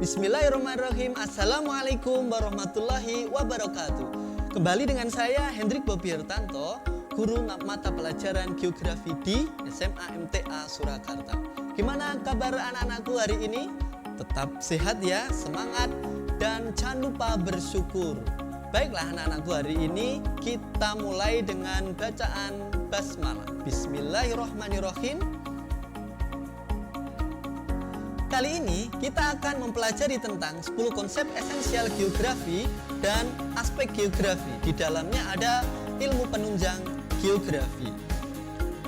Bismillahirrahmanirrahim. Assalamualaikum warahmatullahi wabarakatuh. Kembali dengan saya Hendrik Bobi Hertanto, guru mata pelajaran geografi di SMA MTA Surakarta. Gimana kabar anak-anakku hari ini? Tetap sehat ya, semangat, dan jangan lupa bersyukur. Baiklah anak-anakku, hari ini kita mulai dengan bacaan basmalah. Bismillahirrahmanirrahim. Kali ini kita akan mempelajari tentang 10 konsep esensial geografi dan aspek geografi. Di dalamnya ada ilmu penunjang geografi.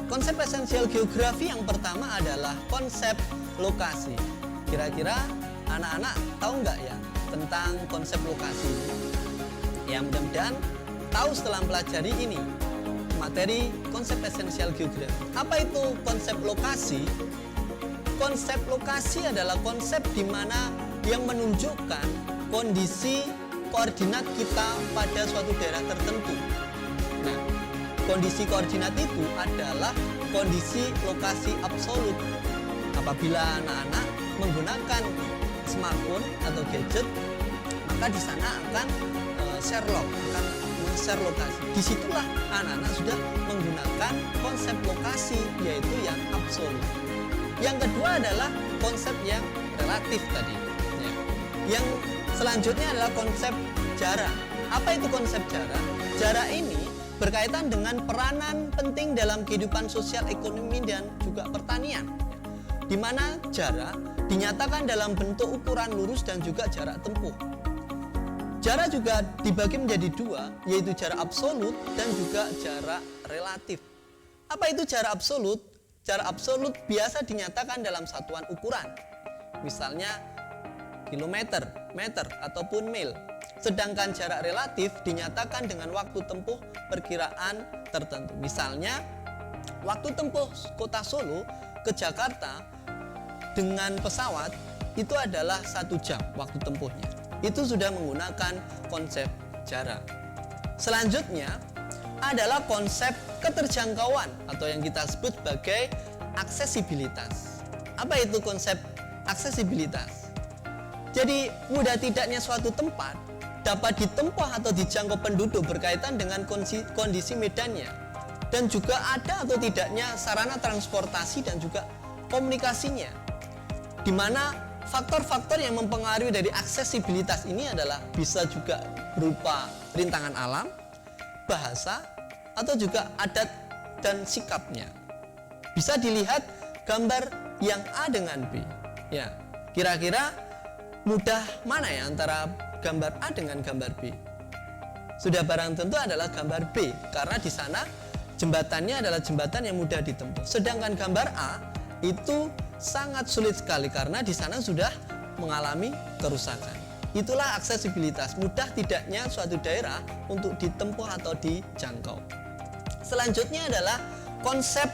Konsep esensial geografi yang pertama adalah konsep lokasi. Kira-kira anak-anak tahu nggak ya tentang konsep lokasi? Ya, mudah-mudahan tahu setelah mempelajari ini materi konsep esensial geografi. Apa itu konsep lokasi? Konsep lokasi adalah konsep di mana yang menunjukkan kondisi koordinat kita pada suatu daerah tertentu. Nah, kondisi koordinat itu adalah kondisi lokasi absolut. Apabila anak-anak menggunakan smartphone atau gadget, maka di sana akan share lokasi. Disitulah anak-anak sudah menggunakan konsep lokasi, yaitu yang absolut. Yang kedua adalah konsep yang relatif tadi. Yang selanjutnya adalah konsep jarak. Apa itu konsep jarak? Jarak ini berkaitan dengan peranan penting dalam kehidupan sosial, ekonomi, dan juga pertanian. Di mana jarak dinyatakan dalam bentuk ukuran lurus dan juga jarak tempuh. Jarak juga dibagi menjadi dua, yaitu jarak absolut dan juga jarak relatif. Apa itu jarak absolut? Jarak absolut biasa dinyatakan dalam satuan ukuran, misalnya kilometer, meter, ataupun mil. Sedangkan jarak relatif dinyatakan dengan waktu tempuh perkiraan tertentu. Misalnya, waktu tempuh kota Solo ke Jakarta dengan pesawat itu adalah 1 jam waktu tempuhnya. Itu sudah menggunakan konsep jarak. Selanjutnya adalah konsep keterjangkauan atau yang kita sebut sebagai aksesibilitas. Apa itu konsep aksesibilitas? Jadi mudah tidaknya suatu tempat dapat ditempuh atau dijangkau penduduk berkaitan dengan kondisi medannya, dan juga ada atau tidaknya sarana transportasi dan juga komunikasinya, di mana faktor-faktor yang mempengaruhi dari aksesibilitas ini adalah bisa juga berupa rintangan alam, bahasa, atau juga adat dan sikapnya. Bisa dilihat gambar yang A dengan B. Ya, kira-kira mudah mana ya antara gambar A dengan gambar B? Sudah barang tentu adalah gambar B, karena di sana jembatannya adalah jembatan yang mudah ditempuh. Sedangkan gambar A itu sangat sulit sekali karena di sana sudah mengalami kerusakan. Itulah aksesibilitas, mudah tidaknya suatu daerah untuk ditempuh atau dijangkau. Selanjutnya adalah konsep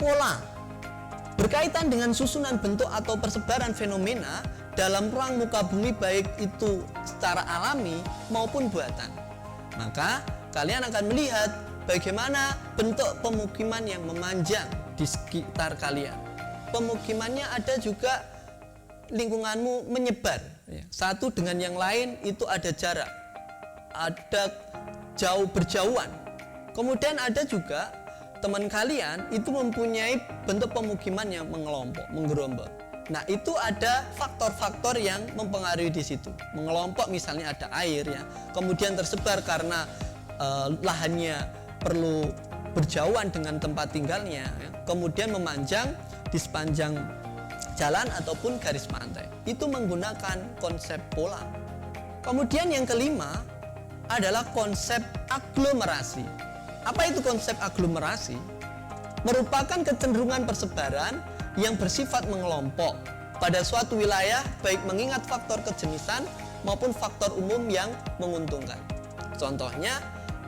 pola. Berkaitan dengan susunan bentuk atau persebaran fenomena dalam ruang muka bumi, baik itu secara alami maupun buatan. Maka kalian akan melihat bagaimana bentuk pemukiman yang memanjang di sekitar kalian. Pemukimannya ada juga lingkunganmu menyebar. Satu dengan yang lain itu ada jarak, ada jauh berjauhan. Kemudian ada juga teman kalian itu mempunyai bentuk pemukiman yang mengelompok, menggerombol. Nah, itu ada faktor-faktor yang mempengaruhi di situ. Mengelompok misalnya ada air ya, kemudian tersebar karena lahannya perlu berjauhan dengan tempat tinggalnya ya. Kemudian memanjang di sepanjang jalan ataupun garis pantai. Itu menggunakan konsep pola. Kemudian yang kelima adalah konsep aglomerasi. Apa itu konsep aglomerasi? Merupakan kecenderungan persebaran yang bersifat mengelompok pada suatu wilayah, baik mengingat faktor kejenisan maupun faktor umum yang menguntungkan. Contohnya,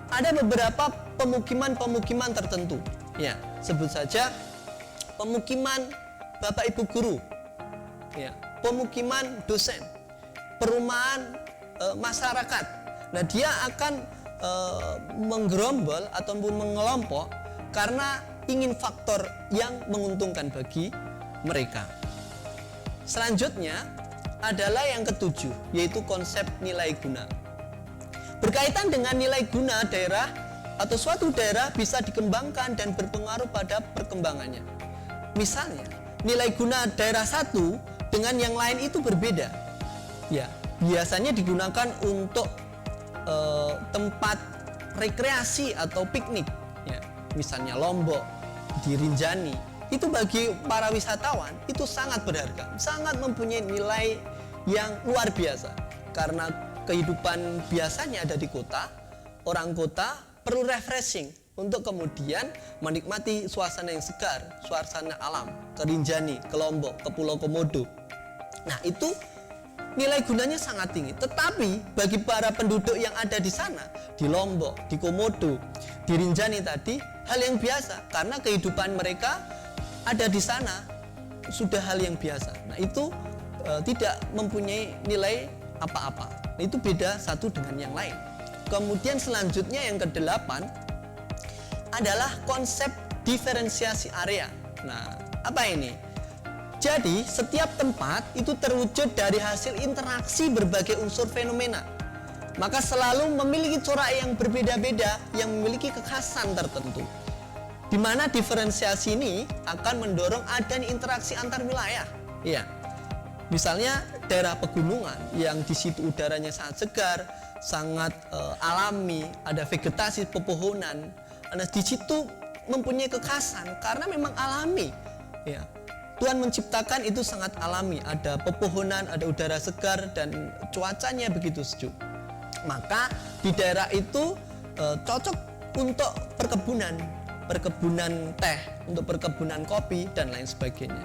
ada beberapa pemukiman-pemukiman tertentu. Ya, sebut saja pemukiman Bapak Ibu guru, ya, pemukiman dosen, perumahan masyarakat. Nah, dia akan menggerombol ataupun mengelompok karena ingin faktor yang menguntungkan bagi mereka. Selanjutnya adalah yang ketujuh, yaitu konsep nilai guna. Berkaitan dengan nilai guna daerah atau suatu daerah bisa dikembangkan dan berpengaruh pada perkembangannya. Misalnya, nilai guna daerah satu dengan yang lain itu berbeda. Ya, biasanya digunakan untuk tempat rekreasi atau piknik. Ya, misalnya Lombok, di Rinjani, itu bagi para wisatawan itu sangat berharga, sangat mempunyai nilai yang luar biasa. Karena kehidupan biasanya ada di kota, orang kota perlu refreshing untuk kemudian menikmati suasana yang segar, suasana alam, ke Rinjani, ke Lombok, ke Pulau Komodo. Nah, itu nilai gunanya sangat tinggi. Tetapi bagi para penduduk yang ada di sana, di Lombok, di Komodo, di Rinjani tadi, hal yang biasa karena kehidupan mereka ada di sana sudah hal yang biasa. Nah, itu tidak mempunyai nilai apa-apa. Itu beda satu dengan yang lain. Kemudian selanjutnya yang kedelapan adalah konsep diferensiasi area. Nah, apa ini? Jadi, setiap tempat itu terwujud dari hasil interaksi berbagai unsur fenomena. Maka selalu memiliki corak yang berbeda-beda yang memiliki kekhasan tertentu. Di mana diferensiasi ini akan mendorong adanya interaksi antar wilayah. Ya. Misalnya daerah pegunungan yang di situ udaranya sangat segar, sangat alami, ada vegetasi pepohonan. Nah, di situ mempunyai kekhasan karena memang alami. Ya. Tuhan menciptakan itu sangat alami, ada pepohonan, ada udara segar dan cuacanya begitu sejuk. Maka di daerah itu cocok untuk perkebunan teh, untuk perkebunan kopi dan lain sebagainya.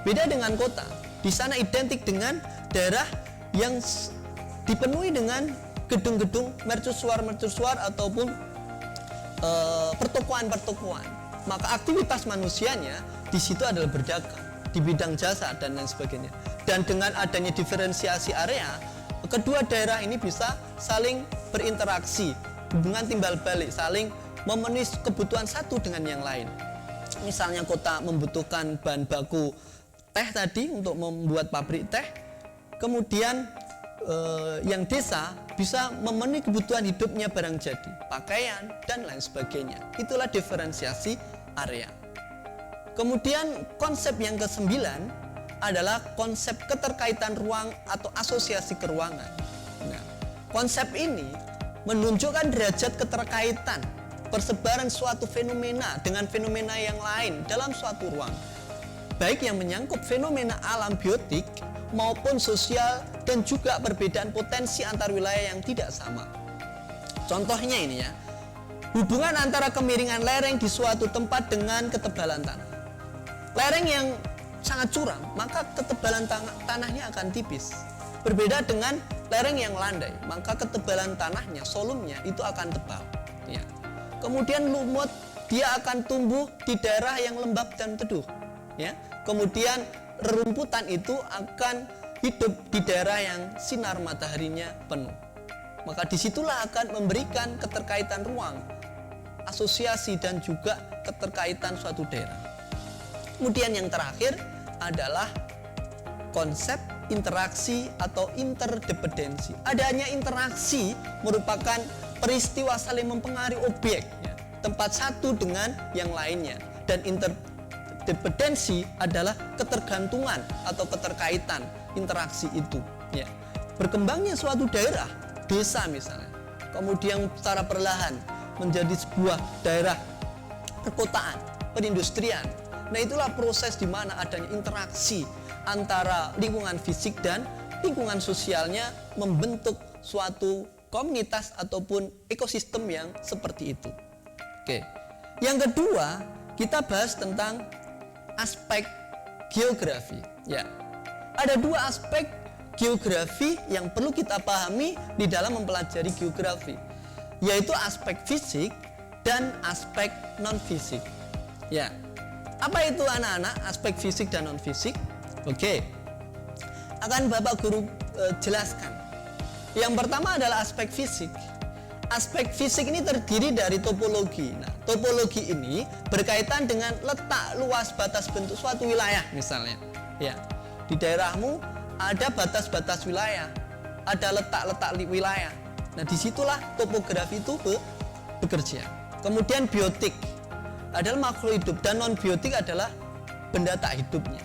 Beda dengan kota, di sana identik dengan daerah yang dipenuhi dengan gedung-gedung mercusuar ataupun pertokoan. Maka aktivitas manusianya di situ adalah berdagang di bidang jasa dan lain sebagainya. Dan dengan adanya diferensiasi area, kedua daerah ini bisa saling berinteraksi, hubungan timbal balik, saling memenuhi kebutuhan satu dengan yang lain. Misalnya kota membutuhkan bahan baku teh tadi untuk membuat pabrik teh, kemudian yang desa bisa memenuhi kebutuhan hidupnya barang jadi, pakaian dan lain sebagainya. Itulah diferensiasi area. Kemudian konsep yang ke-9 adalah konsep keterkaitan ruang atau asosiasi keruangan. Nah, konsep ini menunjukkan derajat keterkaitan persebaran suatu fenomena dengan fenomena yang lain dalam suatu ruang, baik yang menyangkut fenomena alam biotik maupun sosial dan juga perbedaan potensi antar wilayah yang tidak sama. Contohnya ini ya, hubungan antara kemiringan lereng di suatu tempat dengan ketebalan tanah. Lereng yang sangat curam, maka ketebalan tanahnya akan tipis. Berbeda dengan lereng yang landai, maka ketebalan tanahnya, solumnya itu akan tebal. Ya. Kemudian lumut, dia akan tumbuh di daerah yang lembab dan teduh. Ya. Kemudian rerumputan itu akan hidup di daerah yang sinar mataharinya penuh. Maka disitulah akan memberikan keterkaitan ruang, asosiasi dan juga keterkaitan suatu daerah. Kemudian yang terakhir adalah konsep interaksi atau interdependensi. Adanya interaksi merupakan peristiwa saling mempengaruhi objek, ya, tempat satu dengan yang lainnya. Dan interdependensi adalah ketergantungan atau keterkaitan interaksi itu. Ya. Berkembangnya suatu daerah, desa misalnya, kemudian secara perlahan menjadi sebuah daerah perkotaan, perindustrian. Nah, itulah proses di mana adanya interaksi antara lingkungan fisik dan lingkungan sosialnya membentuk suatu komunitas ataupun ekosistem yang seperti itu. Oke. Yang kedua, kita bahas tentang aspek geografi. Ya. Ada dua aspek geografi yang perlu kita pahami di dalam mempelajari geografi, yaitu aspek fisik dan aspek non-fisik. Ya. Apa itu anak-anak aspek fisik dan non-fisik? Oke. Akan Bapak Guru jelaskan. Yang pertama adalah aspek fisik. Aspek fisik ini terdiri dari topologi. Nah, topologi ini berkaitan dengan letak, luas, batas, bentuk suatu wilayah misalnya. Ya. Di daerahmu ada batas-batas wilayah, ada letak-letak wilayah. Nah, disitulah topografi itu bekerja. Kemudian biotik adalah makhluk hidup dan non-biotik adalah benda tak hidupnya.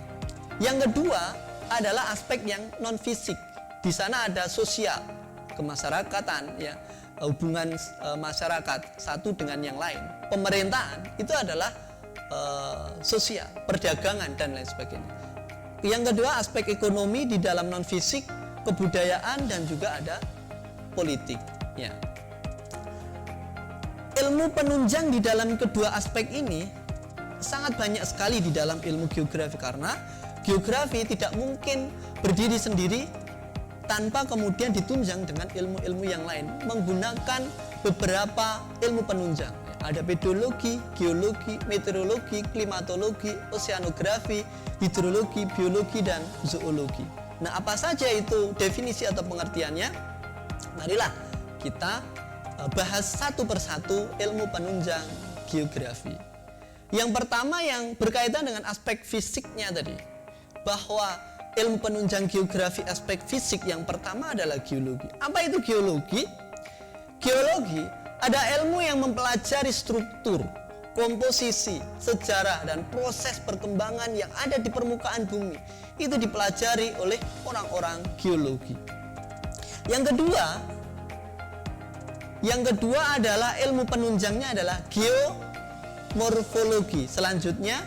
Yang kedua adalah aspek yang non-fisik. Di sana ada sosial, kemasyarakatan, ya, hubungan masyarakat satu dengan yang lain. Pemerintahan itu adalah sosial, perdagangan dan lain sebagainya. Yang kedua aspek ekonomi di dalam non-fisik, kebudayaan dan juga ada politik. Ya. Ilmu penunjang di dalam kedua aspek ini sangat banyak sekali di dalam ilmu geografi, karena geografi tidak mungkin berdiri sendiri tanpa kemudian ditunjang dengan ilmu-ilmu yang lain menggunakan beberapa ilmu penunjang. Ada pedologi, geologi, meteorologi, klimatologi, oseanografi, hidrologi, biologi, dan zoologi. Nah, apa saja itu definisi atau pengertiannya? Marilah kita bahas satu persatu ilmu penunjang geografi. Yang pertama yang berkaitan dengan aspek fisiknya tadi, bahwa ilmu penunjang geografi aspek fisik yang pertama adalah geologi. Apa itu geologi? Geologi ada ilmu yang mempelajari struktur, komposisi, sejarah, dan proses perkembangan yang ada di permukaan bumi. Itu dipelajari oleh orang-orang geologi. Yang kedua adalah ilmu penunjangnya adalah geomorfologi. Selanjutnya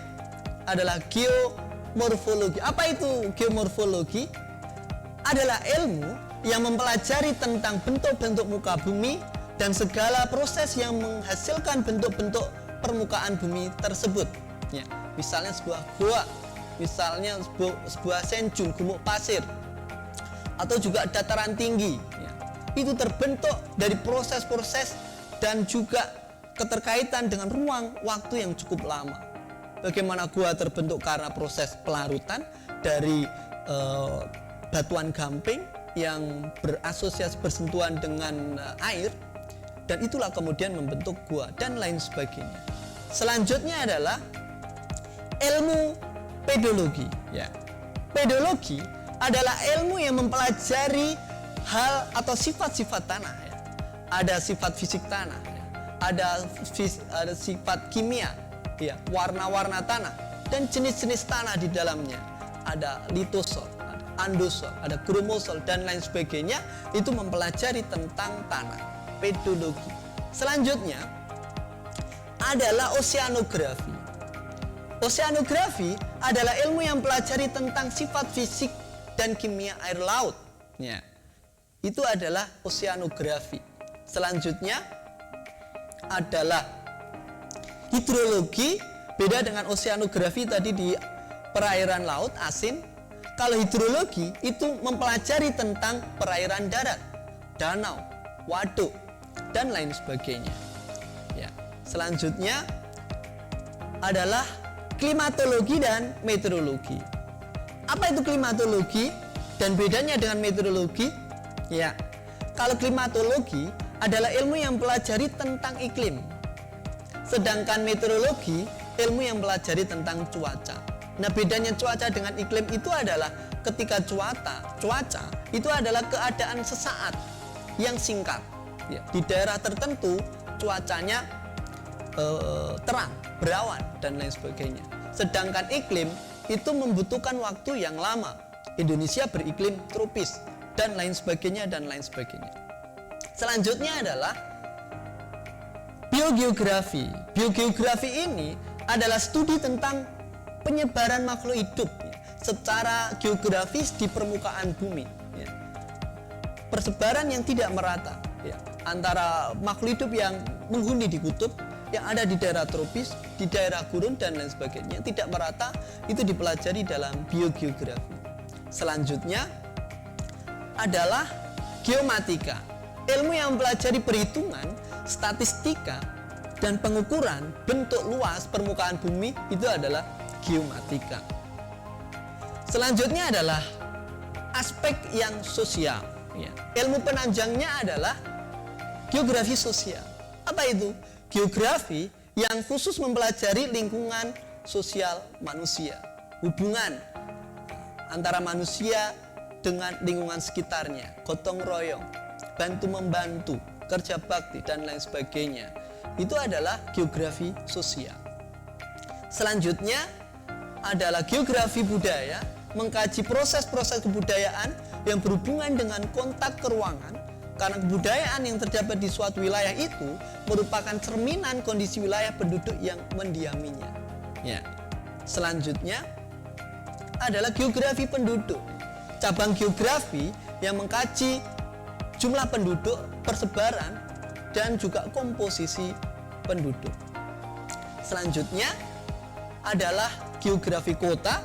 adalah geomorfologi. Apa itu geomorfologi? Adalah ilmu yang mempelajari tentang bentuk-bentuk muka bumi dan segala proses yang menghasilkan bentuk-bentuk permukaan bumi tersebut. Ya, misalnya sebuah gua, misalnya sebuah senjun, gumuk pasir, atau juga dataran tinggi. Ya, itu terbentuk dari proses-proses dan juga keterkaitan dengan ruang waktu yang cukup lama. Bagaimana gua terbentuk karena proses pelarutan dari batuan gamping yang berasosiasi bersentuhan dengan air, dan itulah kemudian membentuk gua dan lain sebagainya. Selanjutnya adalah ilmu pedologi. Ya. Pedologi adalah ilmu yang mempelajari hal atau sifat-sifat tanah. Ya. Ada sifat fisik tanah, ya. ada sifat kimia, ya, warna-warna tanah dan jenis-jenis tanah di dalamnya. Ada litosol, ada andosol, ada kromosol dan lain sebagainya. Itu mempelajari tentang tanah. Pedologi. Selanjutnya adalah oseanografi. Oseanografi adalah ilmu yang pelajari tentang sifat fisik dan kimia air laut. Ya. Itu adalah oseanografi. Selanjutnya adalah hidrologi. Beda dengan oseanografi tadi di perairan laut asin. Kalau hidrologi itu mempelajari tentang perairan darat, danau, waduk, dan lain sebagainya. Ya. Selanjutnya adalah klimatologi dan meteorologi. Apa itu klimatologi dan bedanya dengan meteorologi? Ya, kalau klimatologi adalah ilmu yang pelajari tentang iklim, sedangkan meteorologi ilmu yang pelajari tentang cuaca. Nah, bedanya cuaca dengan iklim itu adalah ketika cuaca itu adalah keadaan sesaat yang singkat. Ya, di daerah tertentu cuacanya terang, berawan dan lain sebagainya. Sedangkan iklim itu membutuhkan waktu yang lama. Indonesia beriklim tropis dan lain sebagainya dan lain sebagainya. Selanjutnya adalah biogeografi. Biogeografi ini adalah studi tentang penyebaran makhluk hidup ya, secara geografis di permukaan bumi. Ya. Persebaran yang tidak merata. Ya, antara makhluk hidup yang menghuni di kutub, yang ada di daerah tropis, di daerah gurun dan lain sebagainya, tidak merata, itu dipelajari dalam biogeografi. Selanjutnya adalah geomatika, ilmu yang mempelajari perhitungan, statistika, dan pengukuran bentuk luas permukaan bumi. Itu adalah geomatika. Selanjutnya adalah aspek yang sosial. Ya. Ilmu penunjangnya adalah geografi sosial. Apa itu? Geografi yang khusus mempelajari lingkungan sosial manusia, hubungan antara manusia dengan lingkungan sekitarnya, gotong royong, bantu-membantu, kerja bakti, dan lain sebagainya. Itu adalah geografi sosial. Selanjutnya adalah geografi budaya, mengkaji proses-proses kebudayaan yang berhubungan dengan kontak keruangan, karena kebudayaan yang terdapat di suatu wilayah itu merupakan cerminan kondisi wilayah penduduk yang mendiaminya. Ya. Selanjutnya adalah geografi penduduk, cabang geografi yang mengkaji jumlah penduduk, persebaran, dan juga komposisi penduduk. Selanjutnya adalah geografi kota,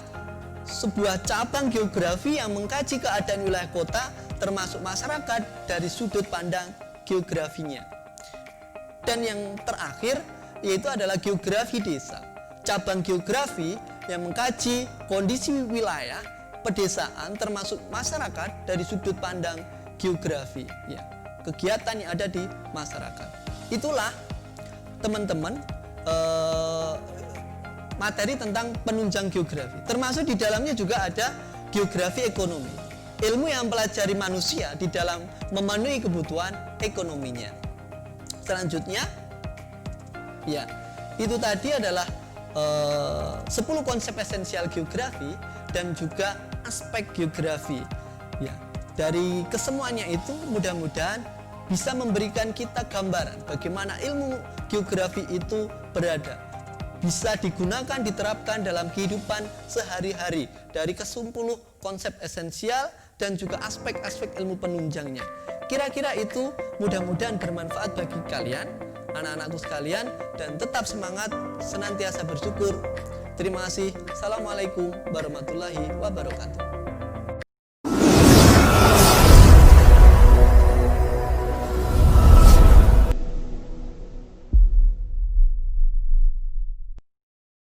sebuah cabang geografi yang mengkaji keadaan wilayah kota termasuk masyarakat dari sudut pandang geografinya. Dan yang terakhir yaitu adalah geografi desa, cabang geografi yang mengkaji kondisi wilayah pedesaan termasuk masyarakat dari sudut pandang geografi, ya, kegiatan yang ada di masyarakat. Itulah teman-teman materi tentang penunjang geografi. Termasuk di dalamnya juga ada geografi ekonomi, ilmu yang mempelajari manusia di dalam memenuhi kebutuhan ekonominya. Selanjutnya, ya, itu tadi adalah 10 konsep esensial geografi dan juga aspek geografi. Ya, dari kesemuanya itu mudah-mudahan bisa memberikan kita gambaran bagaimana ilmu geografi itu berada, bisa digunakan, diterapkan dalam kehidupan sehari-hari dari ke-10 konsep esensial dan juga aspek-aspek ilmu penunjangnya. Kira-kira itu mudah-mudahan bermanfaat bagi kalian, anak-anakku sekalian, dan tetap semangat, senantiasa bersyukur. Terima kasih. Assalamualaikum warahmatullahi wabarakatuh.